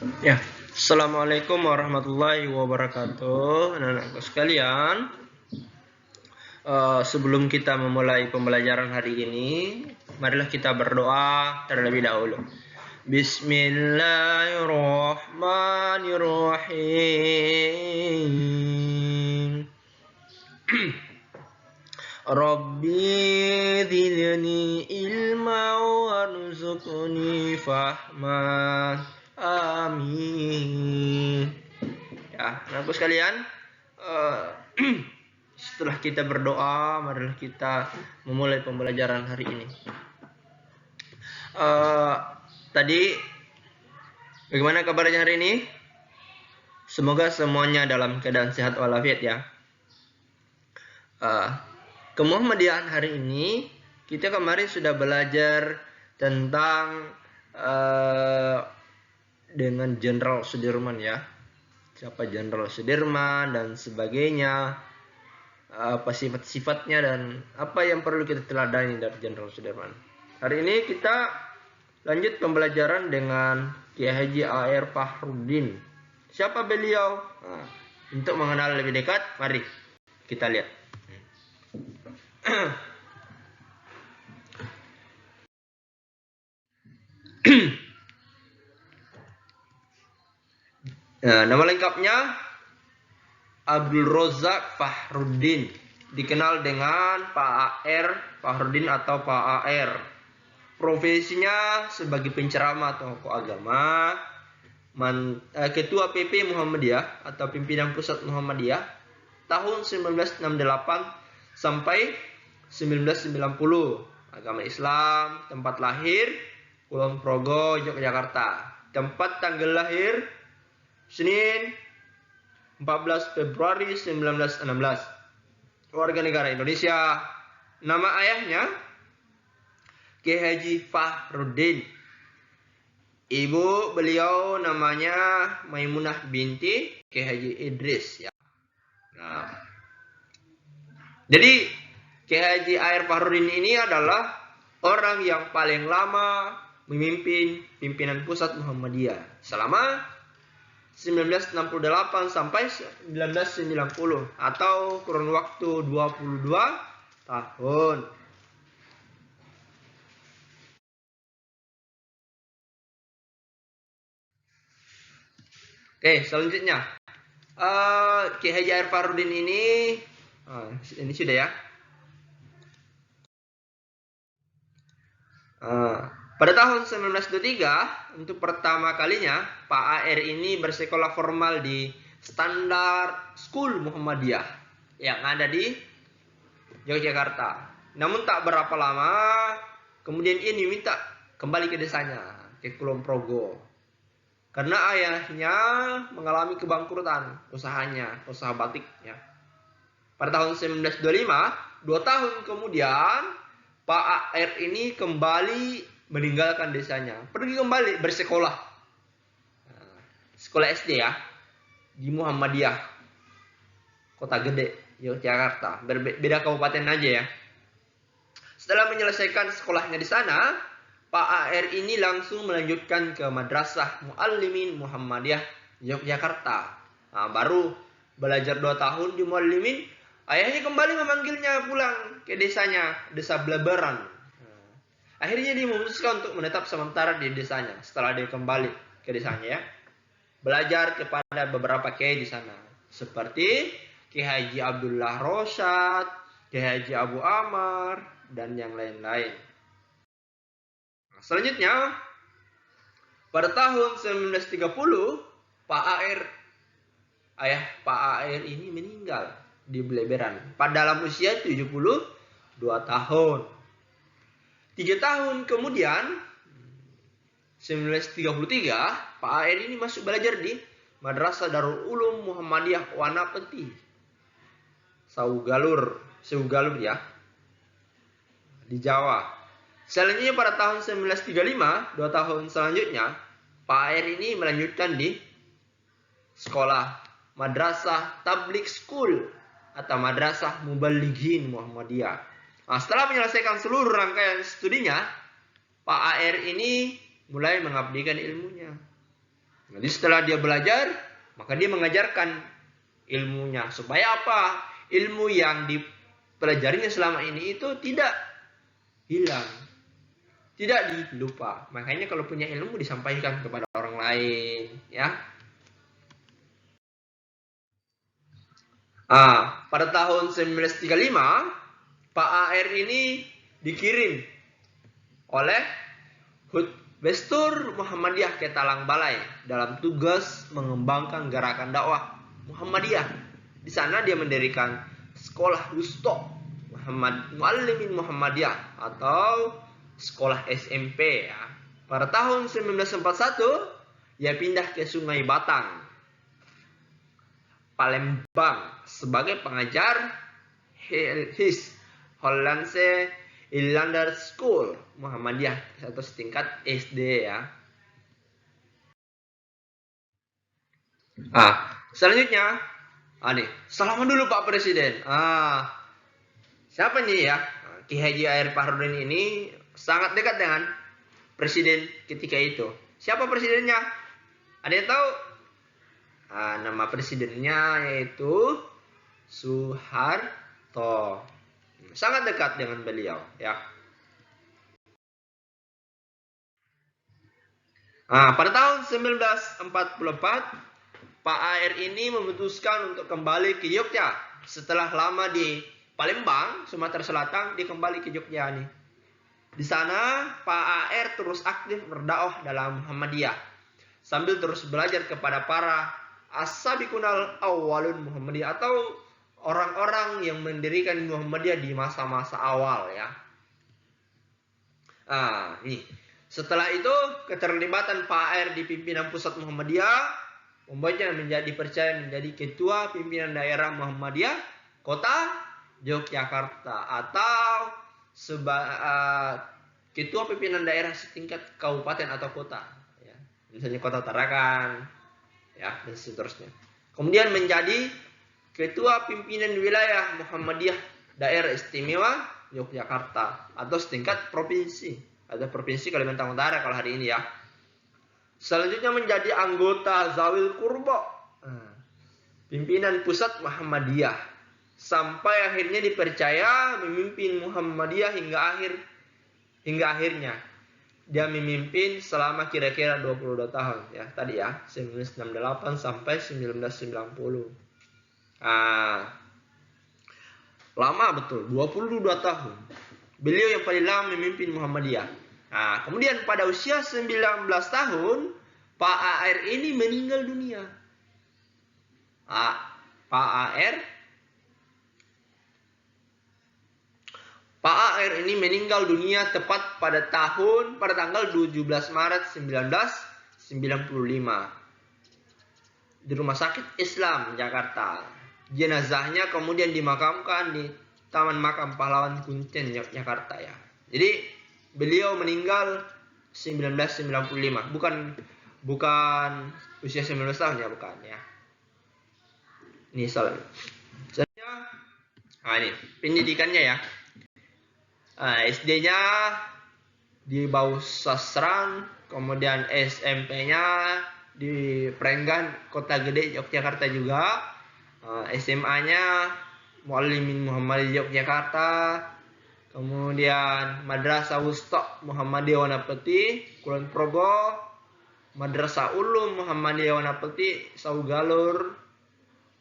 Ya, Assalamualaikum warahmatullahi wabarakatuh, anak-anakku sekalian. Sebelum kita memulai pembelajaran hari ini, marilah kita berdoa terlebih dahulu. Bismillahirrahmanirrahim. Rabbi zidni ilma warzuqni fahma. Amin. Ya, anakku sekalian, setelah kita berdoa, marilah kita memulai pembelajaran hari ini. Tadi, bagaimana kabarnya hari ini? Semoga semuanya dalam keadaan sehat walafiat ya. Kemuhamadiyahan hari ini, kita kemarin sudah belajar tentang dengan Jenderal Sudirman ya. Siapa Jenderal Sudirman dan sebagainya, apa sifat-sifatnya dan apa yang perlu kita teladani dari Jenderal Sudirman. Hari ini kita lanjut pembelajaran dengan Kiai Haji A.R. Fahrudin. Siapa beliau? Untuk mengenal lebih dekat, mari kita lihat. Nah, nama lengkapnya Abdul Rozak Fahrudin, dikenal dengan Pak AR Fahrudin atau Pak AR. Profesinya sebagai penceramah tokoh agama, Ketua PP Muhammadiyah atau Pimpinan Pusat Muhammadiyah tahun 1968 sampai 1990. Agama Islam, tempat lahir Kulon Progo, Yogyakarta. Tempat tanggal lahir Senin 14 Februari 1916. Warga negara Indonesia. Nama ayahnya Kiai Haji Fahrudin. Ibu beliau namanya Maimunah binti Kiai Haji Idris ya. Nah, jadi Kiai Haji A.R. Fahrudin ini adalah orang yang paling lama memimpin pimpinan pusat Muhammadiyah selama 1968 sampai 1990 atau kurun waktu 22 tahun. Oke, selanjutnya Kiai Haji A.R. Fahrudin ini sudah ya. Pada tahun 1923, untuk pertama kalinya Pak AR ini bersekolah formal di Standard School Muhammadiyah yang ada di Yogyakarta. Namun tak berapa lama, kemudian ia diminta kembali ke desanya, ke Kulon Progo. Karena ayahnya mengalami kebangkrutan usahanya, usaha batiknya. Pada tahun 1925, 2 tahun kemudian, Pak AR ini kembali meninggalkan desanya, pergi kembali bersekolah, sekolah SD ya, di Muhammadiyah, Kota Gede, Yogyakarta, beda kabupaten aja ya. Setelah menyelesaikan sekolahnya di sana, Pak AR ini langsung melanjutkan ke Madrasah Muallimin Muhammadiyah Yogyakarta. Baru belajar 2 tahun di Muallimin, ayahnya kembali memanggilnya pulang ke desanya, desa Bleberan. Akhirnya dia memutuskan untuk menetap sementara di desanya setelah dia kembali ke desanya ya. Belajar kepada beberapa kiai di sana, seperti Kiai Haji Abdullah Rosyad, Kiai Haji Abu Amar, dan yang lain-lain. Selanjutnya, pada tahun 1930, ayah Pak AR ini meninggal di Bleberan pada dalam usia 72 tahun. 3 tahun kemudian, 1933, Pak AR ini masuk belajar di Madrasah Darul Ulum Muhammadiyah Wanapeti, Saugalur ya, di Jawa. Selanjutnya pada tahun 1935, 2 tahun selanjutnya, Pak AR ini melanjutkan di sekolah Madrasah Tabligh School atau Madrasah Mubalighin Muhammadiyah. Setelah menyelesaikan seluruh rangkaian studinya, Pak AR ini mulai mengabdikan ilmunya Jadi setelah dia belajar, maka dia mengajarkan ilmunya. Supaya apa? Ilmu yang dipelajarinya selama ini itu tidak hilang, tidak dilupa. Makanya kalau punya ilmu disampaikan kepada orang lain, ya. Pada tahun 1935, Pak AR ini dikirim oleh HUT Bestur Muhammadiyah ke Talang Balai dalam tugas mengembangkan gerakan dakwah Muhammadiyah. Di sana dia mendirikan sekolah Wusto Muallimin Muhammadiyah atau sekolah SMP, ya. Pada tahun 1941 dia pindah ke Sungai Batang, Palembang sebagai pengajar HIS Hollandse Inlander School Muhammadiyah atau setingkat SD, ya. Selanjutnya, nih, salaman dulu Pak Presiden. Siapa nih, ya? Ki Haji A.R. Fahrudin ini sangat dekat dengan presiden ketika itu. Siapa presidennya? Ada yang tahu? Nama presidennya yaitu Soeharto. Sangat dekat dengan beliau, ya. Pada tahun 1944, Pak AR ini memutuskan untuk kembali ke Jogja. Setelah lama di Palembang, Sumatera Selatan, dia kembali ke Jogja nih. Di sana, Pak AR terus aktif berdakwah dalam Muhammadiyah, sambil terus belajar kepada para as-sabiqunal awwalun Muhammadiyah atau orang-orang yang mendirikan Muhammadiyah di masa-masa awal, ya. Nih. Setelah itu, keterlibatan Pak AR di pimpinan pusat Muhammadiyah membuatnya dipercaya menjadi ketua pimpinan daerah Muhammadiyah Kota Yogyakarta atau ketua pimpinan daerah setingkat kabupaten atau kota, ya. Misalnya Kota Tarakan, ya, dan seterusnya. Kemudian menjadi ketua pimpinan wilayah Muhammadiyah daerah istimewa Yogyakarta atau setingkat provinsi. Ada provinsi Kalimantan Utara kalau hari ini, ya. Selanjutnya menjadi anggota Zawil Qurba, pimpinan pusat Muhammadiyah, sampai akhirnya dipercaya memimpin Muhammadiyah hingga akhirnya. Dia memimpin selama kira-kira 22 tahun, ya. Tadi, ya, 1968 sampai 1990. Lama betul, 22 tahun. Beliau yang paling lama memimpin Muhammadiyah. Kemudian pada usia 19 tahun, Pak AR ini meninggal dunia. Pak AR ini meninggal dunia tepat pada tanggal 17 Maret 1995 di Rumah Sakit Islam Jakarta. Jenazahnya kemudian dimakamkan di Taman Makam Pahlawan Kuncen Jakarta, ya. Jadi beliau meninggal 1995, bukan usia 19 tahun, ya, bukan, ya. Ini selanjutnya, ini pendidikannya, ya. SD-nya di Bausasran, kemudian SMP-nya di Prenggan Kota Gede Yogyakarta juga, SMA-nya Muallimin Muhammadiyah Yogyakarta, kemudian Madrasah Wusto Muhammadiyah Wanapeti Kulon Progo, Madrasah Ulum Muhammadiyah Wanapeti Saugalur,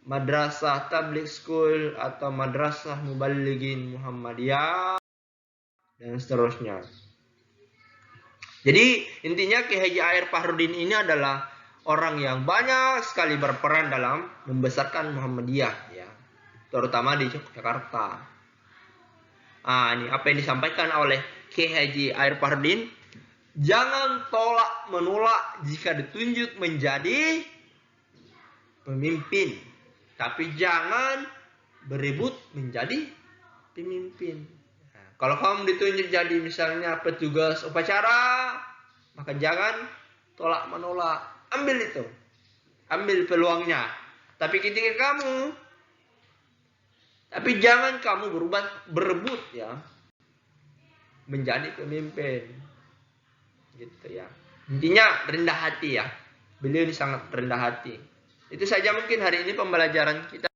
Madrasah Tabligh School atau Madrasah Muballighin Muhammadiyah, dan seterusnya. Jadi intinya Ki Haji A.R. Fahrudin ini adalah orang yang banyak sekali berperan dalam membesarkan Muhammadiyah, ya, terutama di Yogyakarta. Ini apa yang disampaikan oleh Ki Haji A.R. Fahrudin. Jangan tolak menolak jika ditunjuk menjadi pemimpin, tapi jangan berebut menjadi pemimpin. Kalau kamu ditunjuk jadi misalnya petugas upacara, maka jangan tolak menolak, ambil itu, ambil peluangnya. Tapi jangan kamu berebut, ya, menjadi pemimpin, gitu, ya. Intinya rendah hati, ya. Beliau ini sangat rendah hati. Itu saja mungkin hari ini pembelajaran kita.